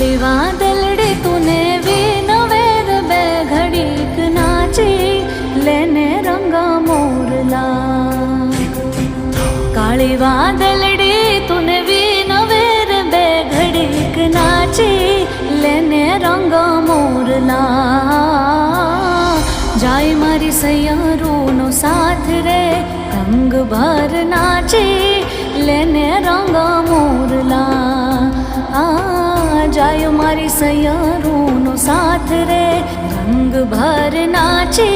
काली वादलड़ी तूने भी नवेर बे घड़ीक नाची लेने रंगा मोरला। काली वादलड़ी तूने भी नवेर बे घड़ीक नाची लेने रंगा मोरला। जाय मारी सैयारू नो साथ रे रंग भर नाची लेने रंगा मोरला। जाय मारी सैयारू नो साथ रे रंग भर नाची